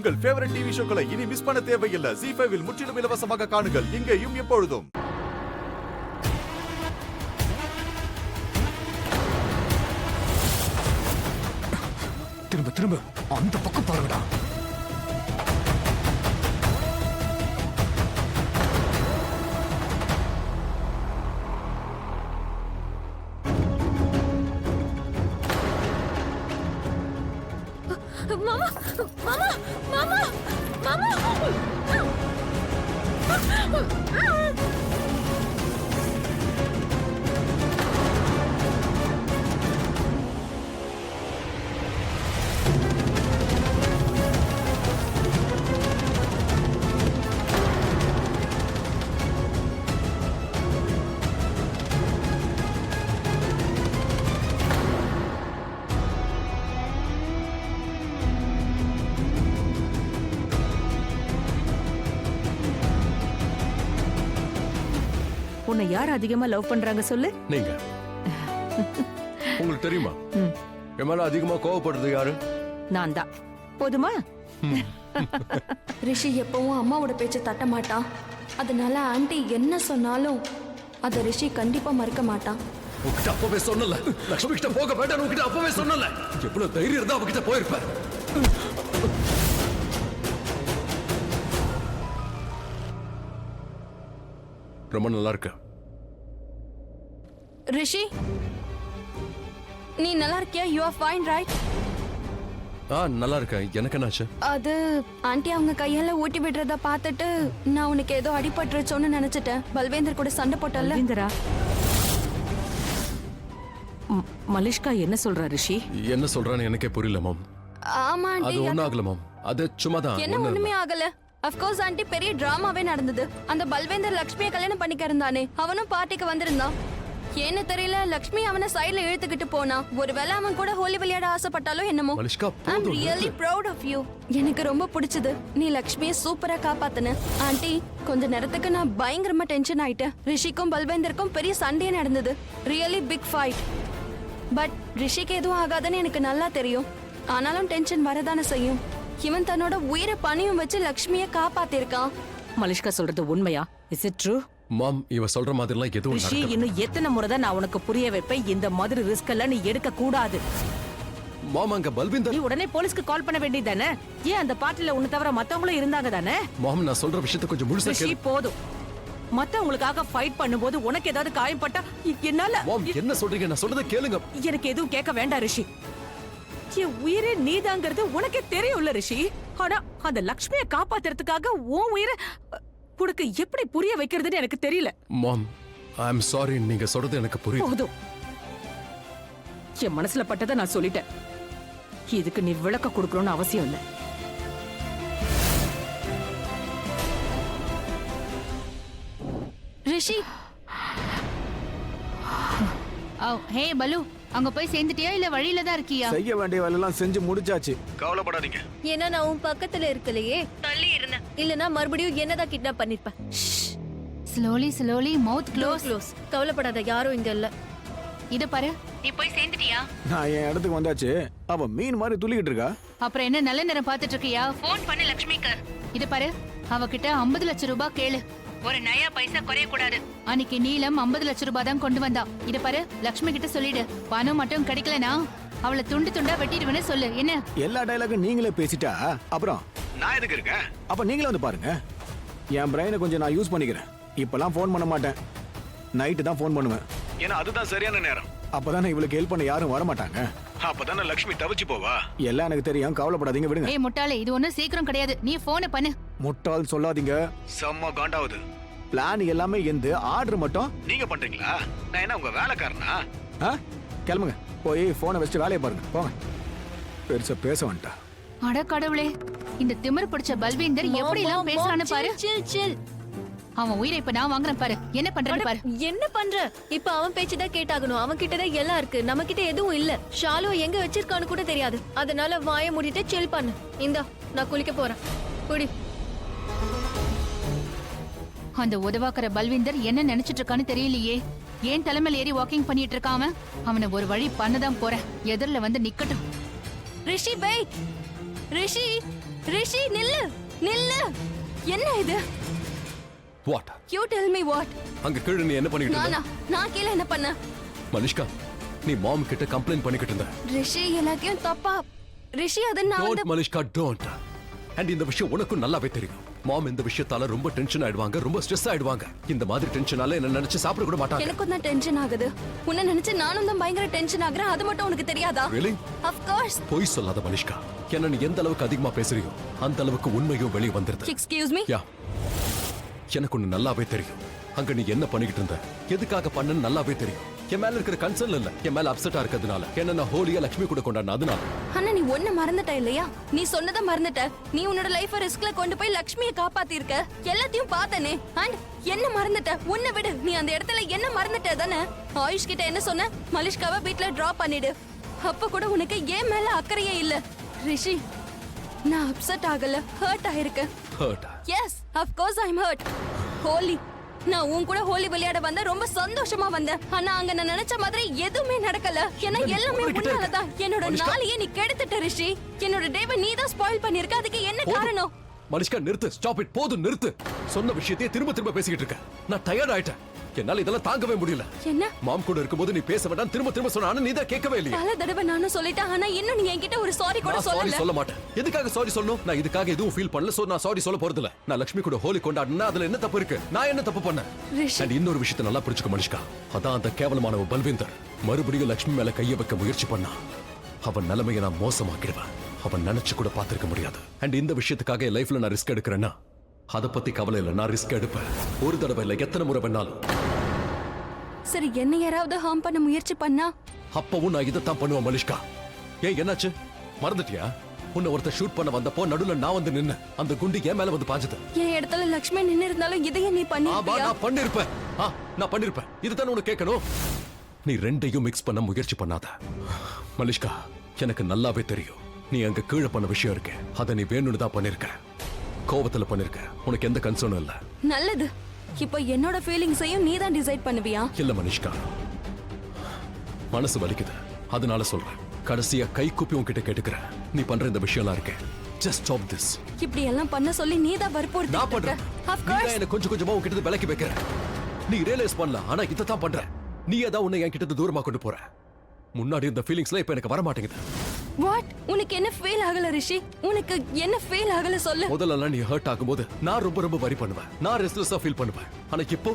உங்கள் favourite TV ஷோக்களை இனி miss பண்ண தேவையில்லை. ZEE5 இல் முற்றிலும் இலவசமாக காணுங்கள். இங்கேயும் எப்பொழுதும். திரும்ப திரும்ப அந்த பக்கம் பாருங்கடா. மாமா மாமா மாமா மாமா உன்னை யார் அதிகமா லவ் பண்றாங்க சொல்லு. நீங்க. உங்களுக்கு தெரியுமா என் மேல அதிகமா கோவப்படுறது யாரு? நான் தான். போதுமா? ரிஷி எப்பவும் அம்மாவோட பேச்ச தட்ட மாட்டான். அதனால ஆண்டி என்ன சொன்னாலும் அத ரிஷி கண்டிப்பா மறக்க மாட்டான். உங்ககிட்ட அப்பவே சொன்னல, லட்சுமி கிட்ட போக வேண்டாம். உங்ககிட்ட அப்பவே சொன்னல. எவ்வளவு தைரியம் இருந்தா அவகிட்ட போயிருப்ப. ரொம்ப நல்லா இருக்கு. ரிஷி, நீ நல்லா இருக்கியா? You are fine right? நல்லா இருக்கேன். எனக்கு என்னாச்சு? அது ஆண்டி அவங்க கையால ஊட்டி விடுறத பார்த்துட்டு நான் உனக்கு ஏதோ அடிபட்டுருச்சோன்னு நினைச்சிட்டேன். பல்வேந்தர் கூட சண்டை போட்டல. பல்வேந்தரா? மலிஷ்கா என்ன சொல்றா ரிஷி? என்ன சொல்றான்னு எனக்கே புரியல மாம். ஆமா அது ஆண்டி. ஒண்ணும் ஆகல மாம். அது சும்மா தான். என்ன ஒண்ணுமே ஆகல. அஃப்கோர்ஸ் ஆண்டி, பெரிய டிராமாவே நடந்தது. அந்த பல்வேந்தர் லக்ஷ்மியை கல்யாணம் பண்ணிக்க இருந்தானே, அவனும் பார்ட்டிக்கு வந்திருந்தான். ஏன்னு தெரியல, லக்ஷ்மி அவனை சைடுல இழுத்துக்கிட்டு போனா. ஒருவேளை அவன் கூட ஹோலி விளையாட ஆசைப்பட்டாலோ என்னமோ. Malishka, I am really proud of you. எனக்கு ரொம்ப பிடிச்சது. நீ லக்ஷ்மியை சூப்பரா காப்பாத்துன. ஆண்டி, கொஞ்ச நேரத்துக்கு நான் பயங்கரமா டென்ஷன் ஆயிட்டேன். ரிஷிக்கும் பல்வேந்தருக்கும் பெரிய சண்டையே நடந்தது. Really big fight. பட் ரிஷிக்கு எதுவும் ஆகாதுன்னு எனக்கு நல்லா தெரியும். ஆனாலும் டென்ஷன் வரதானே செய்யும். இவன் தன்னோட உயிரை பணியும் வச்சு லக்ஷ்மியை காப்பாத்திருக்கான். மலிஷ்கா சொல்றது உண்மையா? Is it true? மாம், இவ சொல்ற மாதிரிலாம் எதுவும் ரிஷி, நடக்கல. இன்னும் எத்தனை முறை தான் நான் உனக்கு புரிய வைப்பேன்? இந்த மாதிரி ரிஸ்க் எல்லாம் நீ எடுக்க கூடாது. மாம், அங்க பல்விந்தர். நீ உடனே போலீஸ்க்கு கால் பண்ண வேண்டியதானே? ஏன் அந்த பார்ட்டில உன்னை தவிர மத்தவங்களும் இருந்தாங்க தானே? மாம், நான் சொல்ற விஷயத்தை கொஞ்சம் முழுசா ரிஷி, கேளு. போதும். மத்தவங்களுக்காக ஃபைட் பண்ணும்போது உனக்கு ஏதாவது காயம்பட்டா என்னால. மாம், என்ன சொல்றீங்க? நான் சொல்றதை கேளுங்க. எனக்கு எதுவும் கேட்க வேண்டாம் ரிஷி. என் உயிரே நீதாங்கிறது உனக்கே தெரியும்ல ரிஷி. ஆனா அந்த லக்ஷ்மியை காப்பாத்துறதுக்காக உன் உயிரை உனக்கு எப்படி புரிய வைக்கிறதுன்னு எனக்கு தெரியல. மாம், ஐ அம் சாரி. நீங்க சொல்றது எனக்கு புரியுது. போதும். என் மனசுல பட்டதை நான் சொல்லிட்டேன். இதுக்கு நீ விளக்க கொடுக்கணும்னு அவசியம் இல்லை. ரிஷி, ஹே பலு, அங்க போய் சேர்ந்துட்டியா இல்ல வழியில தான் இருக்கியா? செய்ய வேண்டிய வேலையெல்லாம் செஞ்சு முடிச்சாச்சு. கவலைப்படாதீங்க. ஏன்னா நான் உன் பக்கத்துல இருக்கலையே, தள்ளி இருந்தேன். இல்லனா மறுபடியும் என்னதான் கிட்னாப் பண்ணிருப்பேன். ஸ்லோலி ஸ்லோலி, மவுத் க்ளோஸ். க்ளோஸ். கவலைப்படாத, யாரும் இங்க இல்ல. இத பாரு, நீ போய் சேர்ந்துட்டியா? நான் என் இடத்துக்கு வந்தாச்சு. அவ மீன் மாதிரி துள்ளிக்கிட்டு இருக்கா. அப்புறம் என்ன நல்ல நேரம் பாத்துட்டு இருக்கியா? போன் பண்ணு லட்சுமிக்கு. இத பாரு, அவகிட்ட 50 லட்சம் ரூபாய் கேளு. ஒரு நயா பைசா குறைய கூடாது. அன்னைக்கு நீலம் 50 லட்சம் ரூபாய் தான் கொண்டு வந்தா. இத பாரு, லட்சுமி கிட்ட சொல்லிடு. பணம் மட்டும் கிடைக்கலனா அவளை துண்டு துண்டா வெட்டிடுவேன்னு சொல்லு. என்ன? எல்லா டயலாகும் நீங்களே பேசிட்டா அப்புறம் நான் எதுக்கு இருக்கேன்? அப்ப நீங்களே வந்து பாருங்க. என் பிரெயினை கொஞ்சம் நான் யூஸ் பண்ணிக்கிறேன். இப்பெல்லாம் ஃபோன் பண்ண மாட்டேன். நைட்டு தான் ஃபோன் பண்ணுவேன். ஏன்னா அதுதான் சரியான நேரம். அப்பதானே இவளுக்கு ஹெல்ப் பண்ண யாரும் வர மாட்டாங்க. அப்பதானே லக்ஷ்மி தவிச்சு போவா. எல்லாம் எனக்கு தெரியும், கவலைப்படாதீங்க, விடுங்க. ஏய் முட்டாளே, இது ஒண்ணும் சீக்கிரம் கிடையாது. நீ போனை பண்ணு. முட்டாள் சொல்லாதீங்க. செம்ம காண்டாவுது. பிளான் எல்லாமே எந்த ஆர்டர் மட்டும் நீங்க பண்றீங்களா? நான் என்ன உங்க வேலைக்காரனா? கிளம்புங்க, போய் போனை வச்சுட்டு வேலையை பாருங்க, போங்க. பெருசா பேச வேண்டாம். அட கடவுளே, இந்த திமிர் பிடிச்ச பல்வேந்தர் எப்படி எல்லாம் பேசுறான்னு பாரு. சில் சில். அவன் உயிரை இப்ப நான் வாங்குறேன் பாரு. என்ன பண்றேன்னு பாரு. என்ன பண்ற? இப்ப அவன் பேச்சுதான் கேட்டாகணும். அவன் கிட்டதான் எல்லாம் இருக்கு, நம்ம கிட்ட எதுவும் இல்ல. ஷாலு எங்க வச்சிருக்கான்னு கூட தெரியாது. அதனால வாயை மூடிட்டு சில் பண்ணு. இந்தா, நான் குளிக்க போறேன். குடி. அந்த உதவாக்கற பல்விந்தர் என்ன நினைச்சிட்டு இருக்கான்னு தெரியலையே. ஏன் தலைமையில் ஏறி வாக்கிங் பண்ணிட்டு இருக்கான் அவன். அவனை ஒரு வழி பண்ணதான் போறேன். எதிரில வந்து நிக்கட்டும். ரிஷி வெயிட். ரிஷி ரிஷி நில்லு நில்லு. என்ன இது? What? You tell me what. அங்க கீழே நீ என்ன பண்ணிக்கிட்டு இருந்த? நான் கீழே என்ன பண்ண? மனிஷ்கா, நீ மாம் கிட்ட கம்ப்ளைண்ட் பண்ணிக்கிட்டு இருந்த. ரிஷி எல்லாத்தையும் தப்பா. ரிஷி அது நான் டோன்ட் மனிஷ்கா, டோன்ட். அண்ட் இந்த விஷயம் உனக்கும் நல்லாவே தெரியும். மாம் இந்த விஷயத்தால ரொம்ப டென்ஷன் ஆயிடுவாங்க, ரொம்ப ஸ்ட்ரெஸ் ஆயிடுவாங்க. இந்த மாதிரி டென்ஷனால என்ன நினைச்சு சாப்பிட கூட மாட்டாங்க. எனக்கும் தான் டென்ஷன் ஆகுது. உன்னை நினைச்சு நானும் தான் பயங்கர டென்ஷன் ஆகுறேன். அது மட்டும் உனக்கு தெரியாதா? Really? Of course. பொய் சொல்லாத மனிஷ்கா. என்ன நீ எந்த அளவுக்கு அதிகமா பேசுறியோ அந்த அளவுக்கு உண்மையும் வெளியே வந்துருது. Excuse me. யா, எனக்கு ஒண்ணு நல்லாவே தெரியும். அங்க நீ என்ன பண்ணிக்கிட்டு இருந்த, எதுக்காக பண்ணன்னு நல்லாவே தெரியும். என் மேல இருக்கிற கன்சர்ன் இல்ல, என் மேல அப்செட்டா இருக்கிறதுனால. என்ன நான் ஹோலியா லட்சுமி கூட கொண்டாடின அதனால. ஆனா நீ ஒண்ணு மறந்துட்ட இல்லையா? நீ சொன்னதை மறந்துட்ட. நீ உன்னோட லைஃப ரிஸ்க்ல கொண்டு போய் லட்சுமியை காப்பாத்தி இருக்க. எல்லாத்தையும் பார்த்தனே. அண்ட் என்ன மறந்துட்ட? உன்னை விடு, நீ அந்த இடத்துல என்ன மறந்துட்ட தானே? ஆயுஷ் கிட்ட என்ன சொன்ன? மலிஷ்காவை வீட்ல டிராப் பண்ணிடு. அப்ப கூட உனக்கு ஏன் மேல அக்கறையே இல்ல. ரிஷி, நான் அப்செட் ஆகல, ஹர்ட் ஆயிருக்கேன். Hurt? Yes, of course I am hurt. Holi, நான் உன் கூட ஹோலி விளையாட வந்த ரொம்ப சந்தோஷமா வந்தேன். ஆனா அங்க நான் நினைச்ச மாதிரி எதுவுமே நடக்கல. ஏன்னா எல்லாமே உன்னாலதான். என்னோட நாளையே நீ கெடுத்துட்ட ரிஷி. என்னோட டேவை நீ தான் ஸ்பாயில் பண்ணிருக்க. அதுக்கு என்ன காரணம்? மனிஷ்கா, நிறுத்து. Stop it. போதும், நிறுத்து. சொன்ன விஷயத்தையே திரும்ப திரும்ப பேசிக்கிட்டு இருக்க. நான் டயர்ட் ஆயிட்டேன். என்னால இதெல்லாம் தாங்கவே முடியல. என்ன? மாம் கூட இருக்கும்போது நீ பேச வேண்டாம் திரும்ப திரும்ப சொன்ன. ஆனா நீ தான் கேட்கவே இல்லையா? பல தடவை நானும் சொல்லிட்டேன். ஆனா இன்னும் நீ என்கிட்ட ஒரு சாரி கூட நான் சாரி சொல்லல. சொல்ல மாட்டேன். எதுக்காக சாரி சொல்லணும்? நான் இதுக்காக எதுவும் ஃபீல் பண்ணல. சோ நான் சாரி சொல்ல போறது இல்ல. நான் லட்சுமி கூட ஹோலி கொண்டாடினா அதுல என்ன தப்பு இருக்கு? நான் என்ன தப்பு பண்ணேன்? ரிஷி, அண்ட் இன்னொரு விஷயத்தை நல்லா புரிஞ்சுக்க மனிஷ்கா. அதான் அந்த கேவலமானவ பல்வேந்தர் மறுபடியும் லட்சுமி மேல கைய வைக்க முயற்சி பண்ணா. அவன் நிலைமையை நான் மோசமாக்கிடுவேன். அவன் நினைச்சு கூட பாத்திருக்க முடியாது. அண்ட் இந்த விஷயத்துக்காக என் லைஃப்ல நான் ரிஸ்க் எடுக்கிறேன்னா அதை பத்தி கவலை இல்லை. நான் ரிஸ்க் எடுப்பேன். ஒரு தடவை இல்லை, எத்தனை முறை வேணாலும். சரி, என்ன யாராவது ஹார்ம் பண்ண முயற்சி பண்ணா? அப்பவும் நான் இதைத்தான் பண்ணுவேன் மலிஷ்கா. ஏன், என்னாச்சு? மறந்துட்டியா? உன்னை ஒருத்தர் ஷூட் பண்ண வந்தப்போ நடுவுல நான் வந்து நின்னு அந்த குண்டு என் மேல வந்து பாஞ்சது. என் இடத்துல லட்சுமி நின்னு இருந்தாலும் இதையே நீ பண்ணிருப்பியா? நான் பண்ணிருப்பேன். நான் பண்ணிருப்பேன். இதுதானே உனக்கு கேட்கணும். நீ ரெண்டையும் மிக்ஸ் பண்ண முயற்சி பண்ணாத மலிஷ்கா. எனக்கு நல்லாவே தெரியும் நீ அங்க கீழே பண்ண விஷயம் இருக்கு. அதை நீ வேணும்னு தான் பண்ணிருக்க. கோவத்துல பண்ணிருக்க. உனக்கு எந்த கன்சர்னும் இல்ல. நல்லது. இப்போ என்னோட ஃபீலிங்ஸையும் நீ தான் டிசைட் பண்ணுவியா? இல்ல மனிஷ்கா, மனசு வலிக்குது, அதனால சொல்றேன். கடைசியா கை கூப்பி உன்கிட்ட கேட்டுக்கிறேன். நீ பண்ற இந்த விஷயம்லாம் இருக்கு. Just stop this. இப்படி எல்லாம் பண்ண சொல்லி நீ தான் வற்புறுத்தி. நான் பண்றேன். Of course. என்ன கொஞ்சம் கொஞ்சமா உன்கிட்ட விலக்கி வைக்கிறேன். நீ ரியலைஸ் பண்ணல, ஆனா இத தான் பண்ற. நீ ஏதா உன்னை என்கிட்ட தூரமா கொண்டு போற. முன்னாடி இந்த ஃபீலிங்ஸ்லாம் இப்ப எனக்கு வர மாட்டேங்குது. வாட்? உனக்கு என்ன ஃபீல் ஆகல ரிஷி? உனக்கு என்ன ஃபீல் ஆகல சொல்லு. முதல்ல நீ ஹர்ட் ஆகும்போது நான் ரொம்ப வரி பண்ணுவேன். நான் ரெஸ்ட்லெஸ்ஸா ஃபீல் பண்ணுவேன். ஆனா இப்போ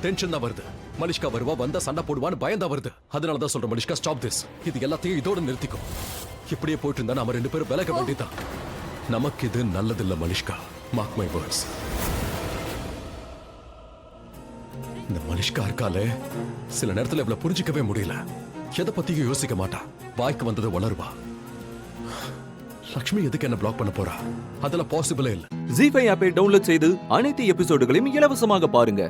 டென்ஷன் தான் வருது. மனிஷ்கா வருவா, வந்தா சண்டை போடுவான்னு பயந்தா வருது. அதனால தான் சொல்றேன் மனிஷ்கா, ஸ்டாப் திஸ். இது எல்லாத்தையும் இதோட நிறுத்திக்கும். இப்படியே போயிட்டு இருந்தா நம்ம ரெண்டு பேரும் விலக வேண்டியதான். நமக்கு இது நல்லதில்ல மனிஷ்கா. Mark my words. இந்த மனிஷ்கா இருக்காலே, சில நேரத்துல இவ்வளவு புரிஞ்சிக்கவே முடியல. எதை பத்தியும் யோசிக்க மாட்டா. வாய்க்கு வந்தது வளருவா. லட்சுமி எதுக்கு என்ன பிளாக் பண்ண போறா? அதெல்லாம் பாசிபிளே இல்ல. ஜீ5 ஆப்பை டவுன்லோட் செய்து அனைத்து எபிசோடுகளையும் இலவசமாக பாருங்க.